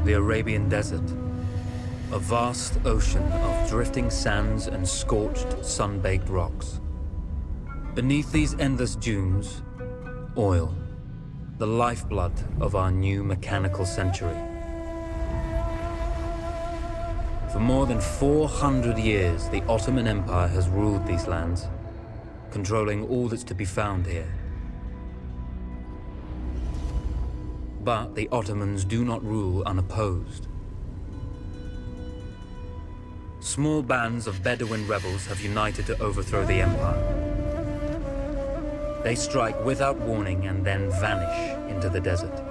The Arabian Desert. A vast ocean of drifting sands and scorched, sun-baked rocks. Beneath these endless dunes, oil. The lifeblood of our new mechanical century. For more than 400 years, the Ottoman Empire has ruled these lands, controlling all that's to be found here. But the Ottomans do not rule unopposed. Small bands of Bedouin rebels have united to overthrow the empire. They strike without warning and then vanish into the desert.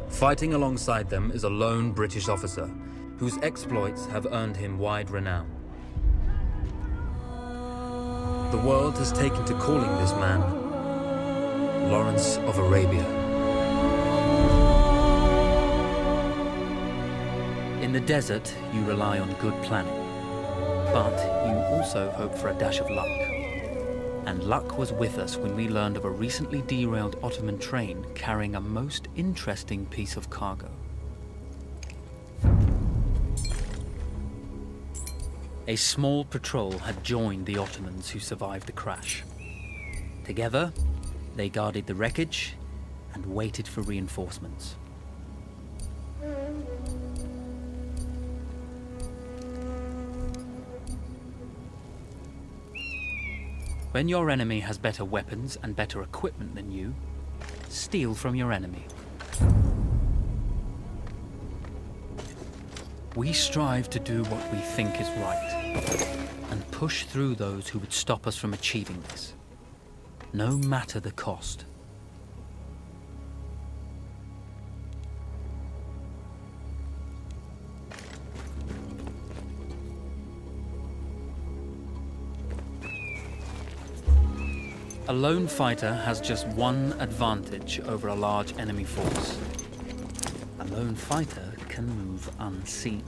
Fighting alongside them is a lone British officer, whose exploits have earned him wide renown. The world has taken to calling this man Lawrence of Arabia. In the desert, you rely on good planning, but you also hope for a dash of luck. And luck was with us when we learned of a recently derailed Ottoman train carrying a most interesting piece of cargo. A small patrol had joined the Ottomans who survived the crash. Together, they guarded the wreckage and waited for reinforcements. When your enemy has better weapons and better equipment than you, steal from your enemy. We strive to do what we think is right, and push through those who would stop us from achieving this, no matter the cost. A lone fighter has just one advantage over a large enemy force. A lone fighter can move unseen.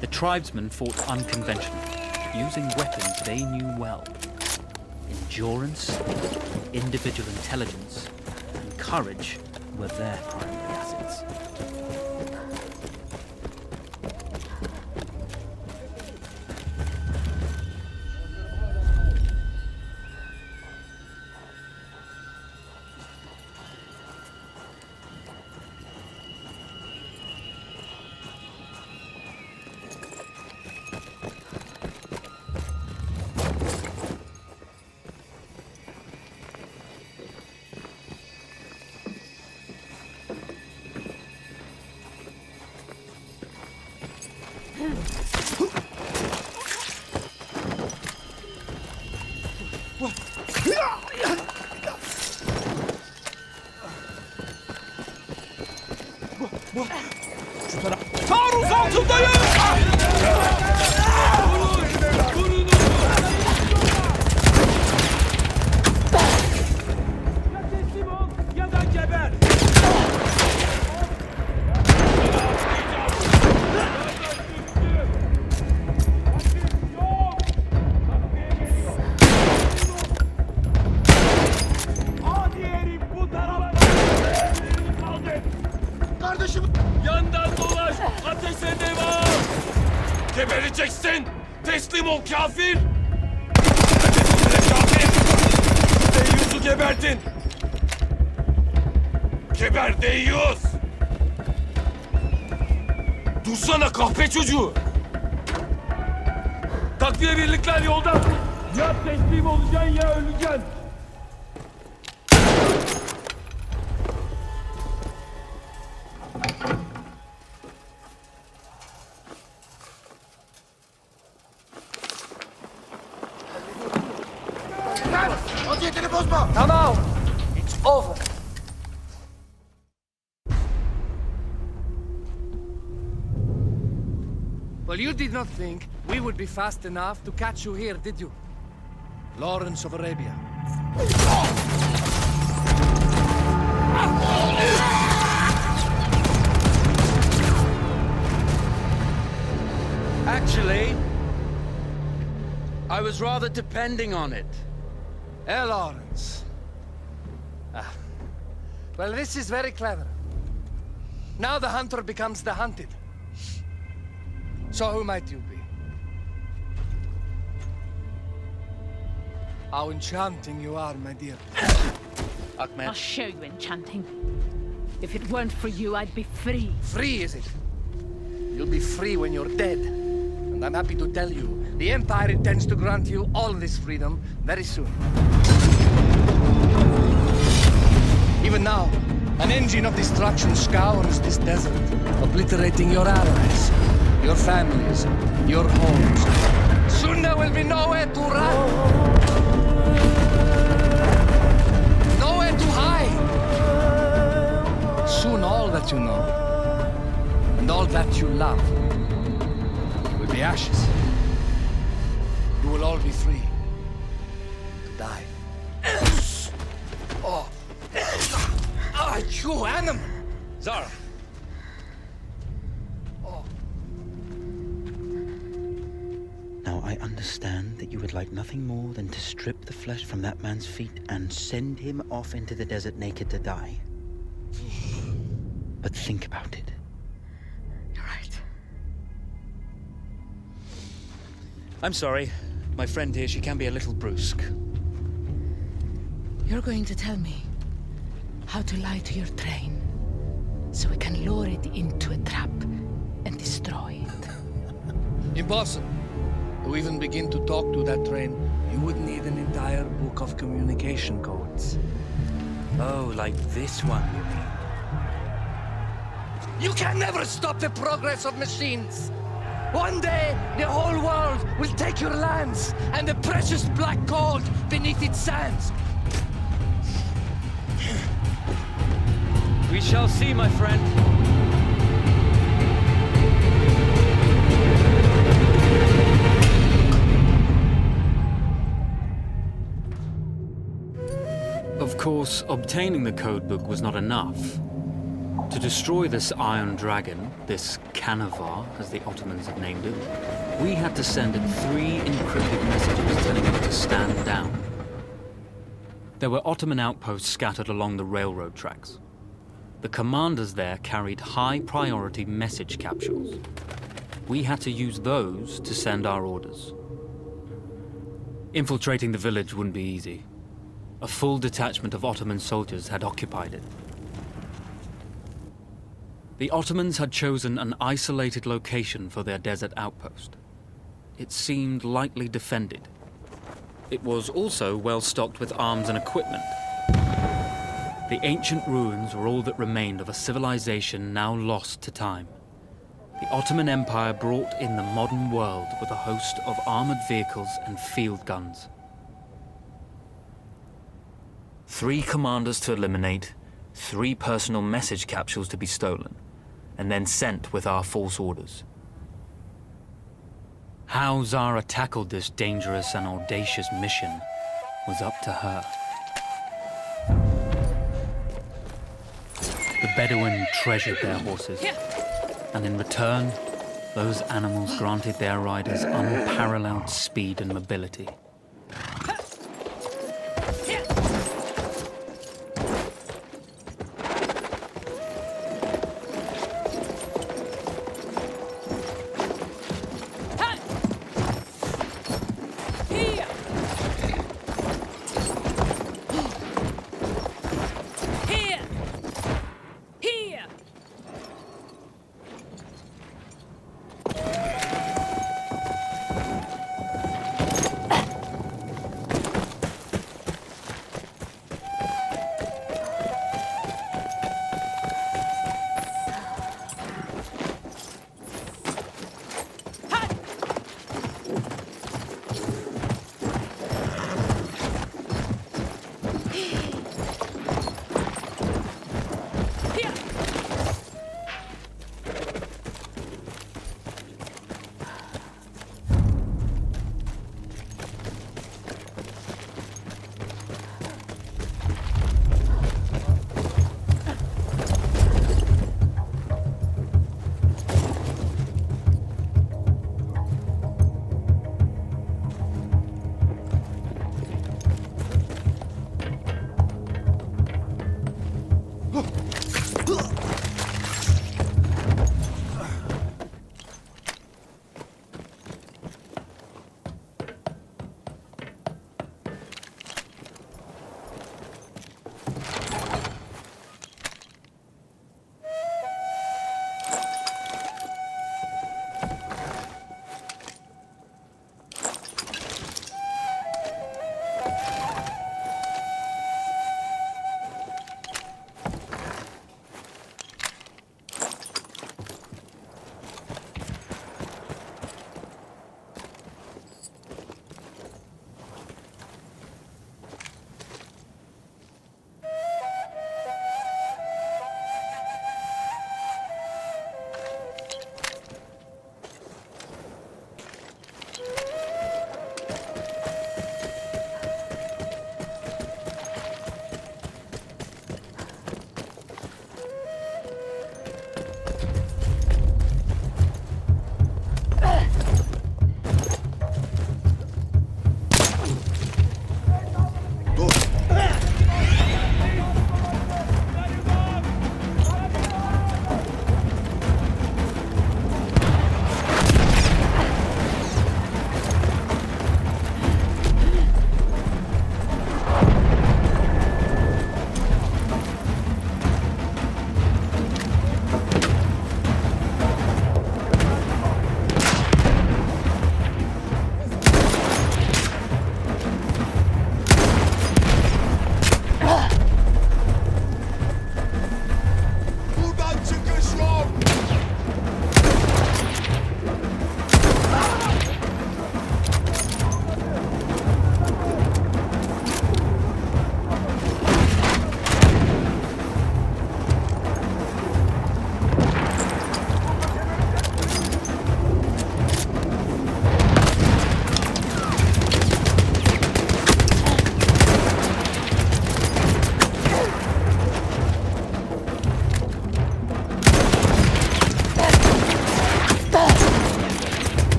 The tribesmen fought unconventionally, using weapons they knew well. Endurance, individual intelligence, and courage were their primary assets. Taarruz altındayız! Vurun! Ya teslim ol ya da geber! Hadi herif bu taraftan! Kardeşim! Yandan dolaş! Ateşe devam! Gebereceksin! Teslim ol kafir! Kafir! Deyyus'u geberdin! Geber Deyyus! Dursana kahpe çocuğu! Takviye birlikler yolda! Ya teslim olacaksın ya öleceksin! Vaziyetini bozma. Tamam! It's over! Well, you did not think we would be fast enough to catch you here, did you? Lawrence of Arabia. Actually, I was rather depending on it. Lawrence. Well, this is very clever. Now the hunter becomes the hunted. So who might you be? How enchanting you are, my dear. Ahmed. I'll show you enchanting. If it weren't for you, I'd be free. Free, is it? You'll be free when you're dead. And I'm happy to tell you, the Empire intends to grant you all this freedom very soon. Even now, an engine of destruction scours this desert, obliterating your allies, your families, your homes. Soon there will be nowhere to run. Nowhere to hide. Soon all that you know, and all that you love, will be ashes. You will all be free to die. Oh. Ah, you animal! Zara. Now, I understand that you would like nothing more than to strip the flesh from that man's feet and send him off into the desert naked to die. But think about it. You're right. I'm sorry. My friend here, she can be a little brusque. You're going to tell me how to lie to your train, so we can lure it into a trap and destroy it. Impossible. To even begin to talk to that train, you would need an entire book of communication codes. Oh, like this one, you mean? You can never stop the progress of machines. One day, the whole world will take your lands and the precious black gold beneath its sands. We shall see, my friend. Of course, obtaining the codebook was not enough. To destroy this Iron Dragon, this Canavar, as the Ottomans had named it, we had to send it 3 encrypted messages telling it to stand down. There were Ottoman outposts scattered along the railroad tracks. The commanders there carried high-priority message capsules. We had to use those to send our orders. Infiltrating the village wouldn't be easy. A full detachment of Ottoman soldiers had occupied it. The Ottomans had chosen an isolated location for their desert outpost. It seemed lightly defended. It was also well stocked with arms and equipment. The ancient ruins were all that remained of a civilization now lost to time. The Ottoman Empire brought in the modern world with a host of armored vehicles and field guns. 3 commanders to eliminate, 3 personal message capsules to be stolen, and then sent with our false orders. How Zara tackled this dangerous and audacious mission was up to her. The Bedouin treasured their horses, and in return, those animals granted their riders unparalleled speed and mobility.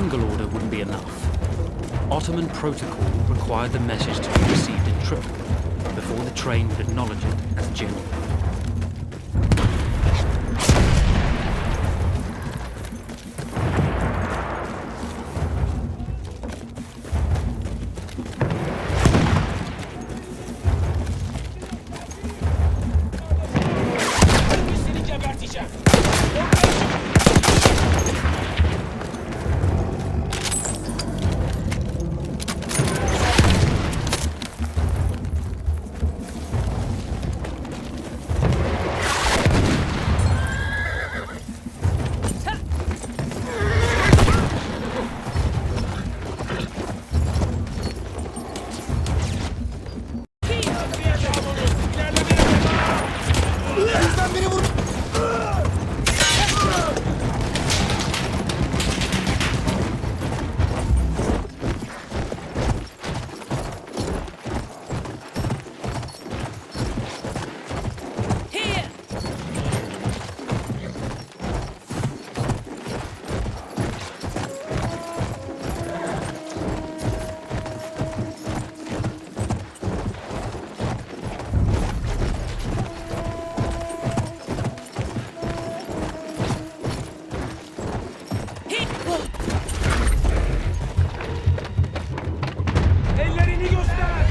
single order wouldn't be enough. Ottoman protocol required the message to be received in Tripoli before the train would acknowledge it as genuine. Ellerini göster.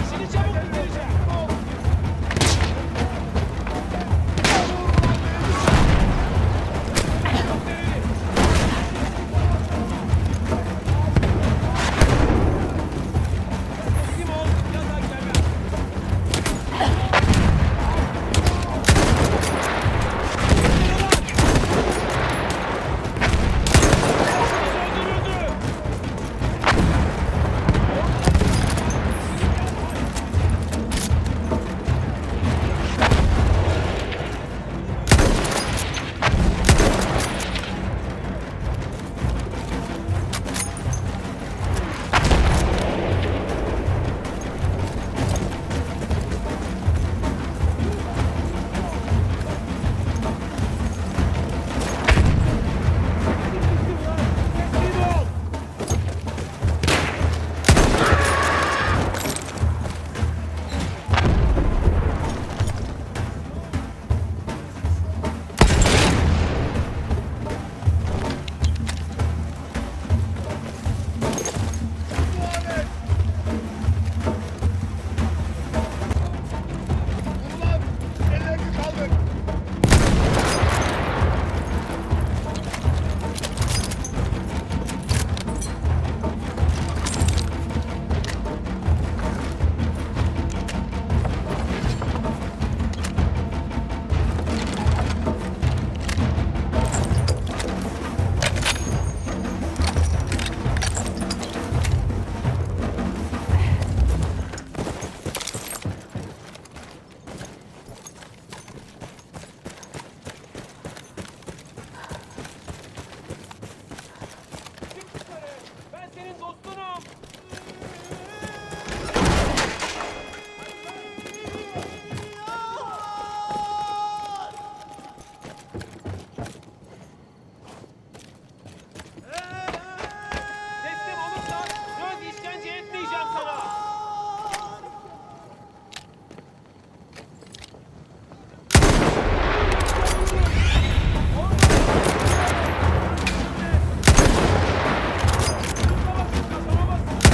İşini çabuk bitireceğim. Teslim ol ya da geber. Öldürüldü. Teslim ol. Ulan ellerini kaldır. Çık dışarı. Ben senin dostunum. Teslim olursan söz işkence etmeyeceğim sana. Tamam,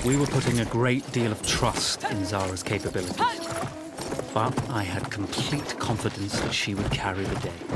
We were putting a great deal of trust in Zara's capabilities, but I had complete confidence that she would carry the day.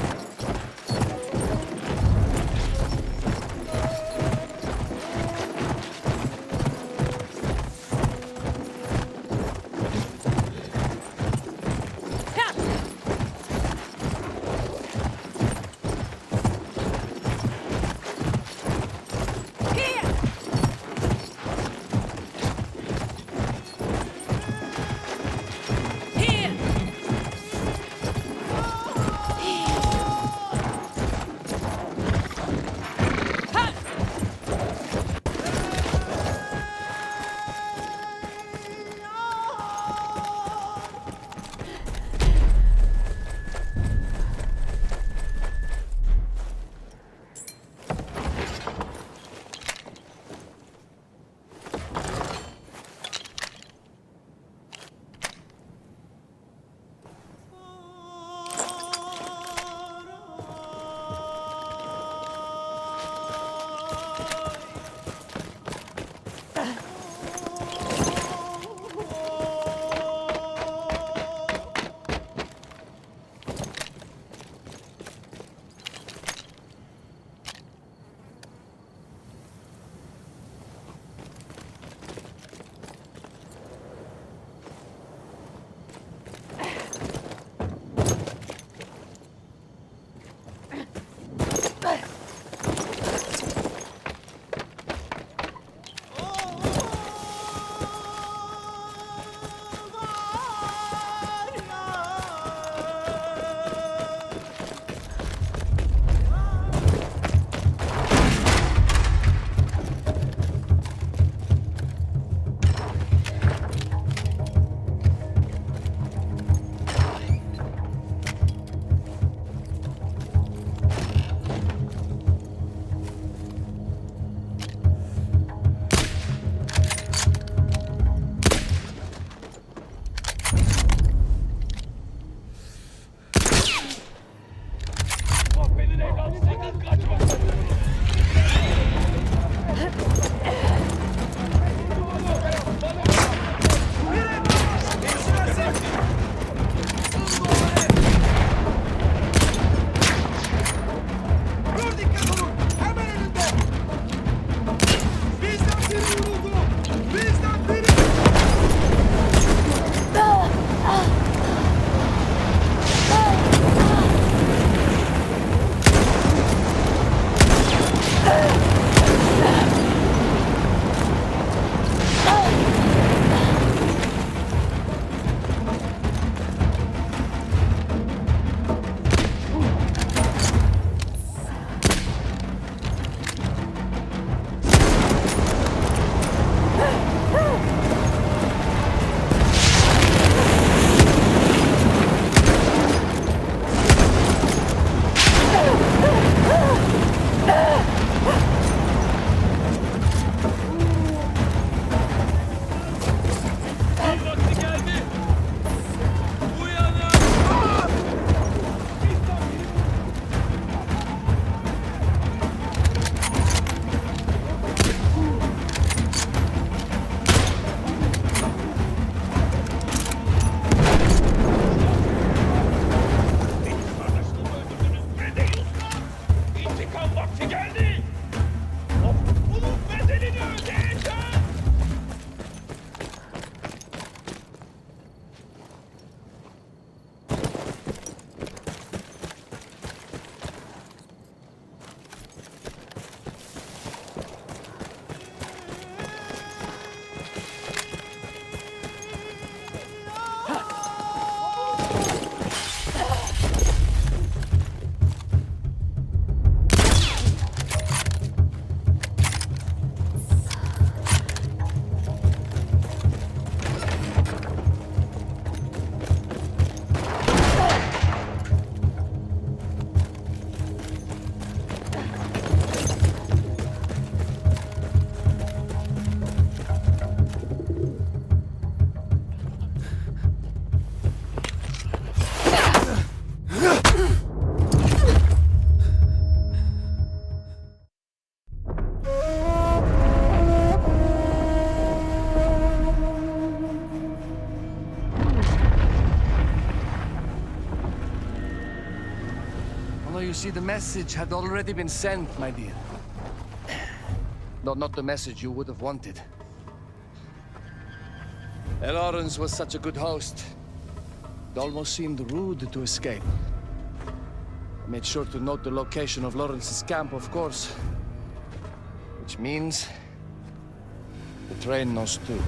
see, the message had already been sent, my dear. No, not the message you would have wanted. Lawrence was such a good host. It almost seemed rude to escape. I made sure to note the location of Lawrence's camp, of course. Which means... the train knows too.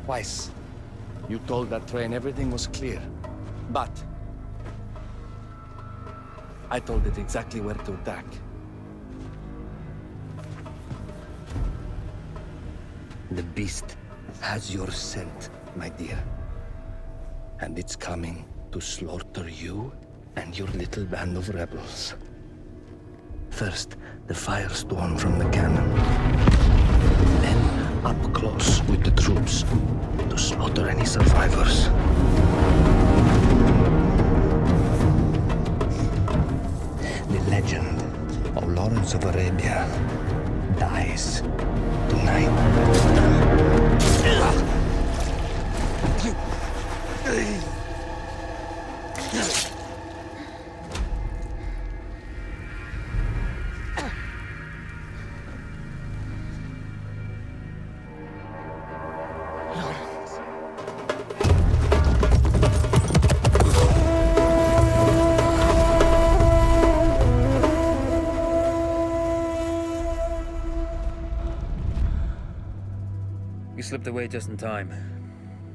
Twice, you told that train everything was clear. But... I told it exactly where to attack. The beast has your scent, my dear. And it's coming to slaughter you and your little band of rebels. First, the firestorm from the cannon. Then, up close with the troops, to slaughter any survivors. The legend of Lawrence of Arabia dies tonight. You slipped away just in time.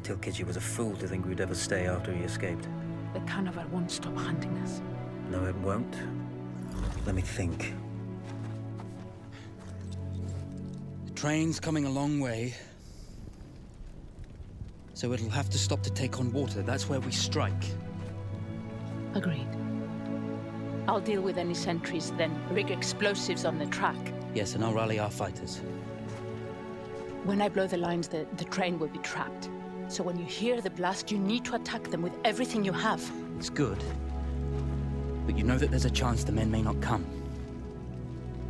Tilkitchi was a fool to think we'd ever stay after he escaped. The Canavar won't stop hunting us. No, it won't. Let me think. The train's coming a long way. So it'll have to stop to take on water. That's where we strike. Agreed. I'll deal with any sentries, then rig explosives on the track. Yes, and I'll rally our fighters. When I blow the lines, the train will be trapped. So when you hear the blast, you need to attack them with everything you have. It's good. But you know that there's a chance the men may not come.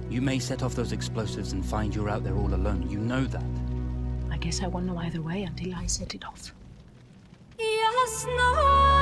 You may set off those explosives and find you're out there all alone. You know that. I guess I won't know either way until I set it off. Yes, no.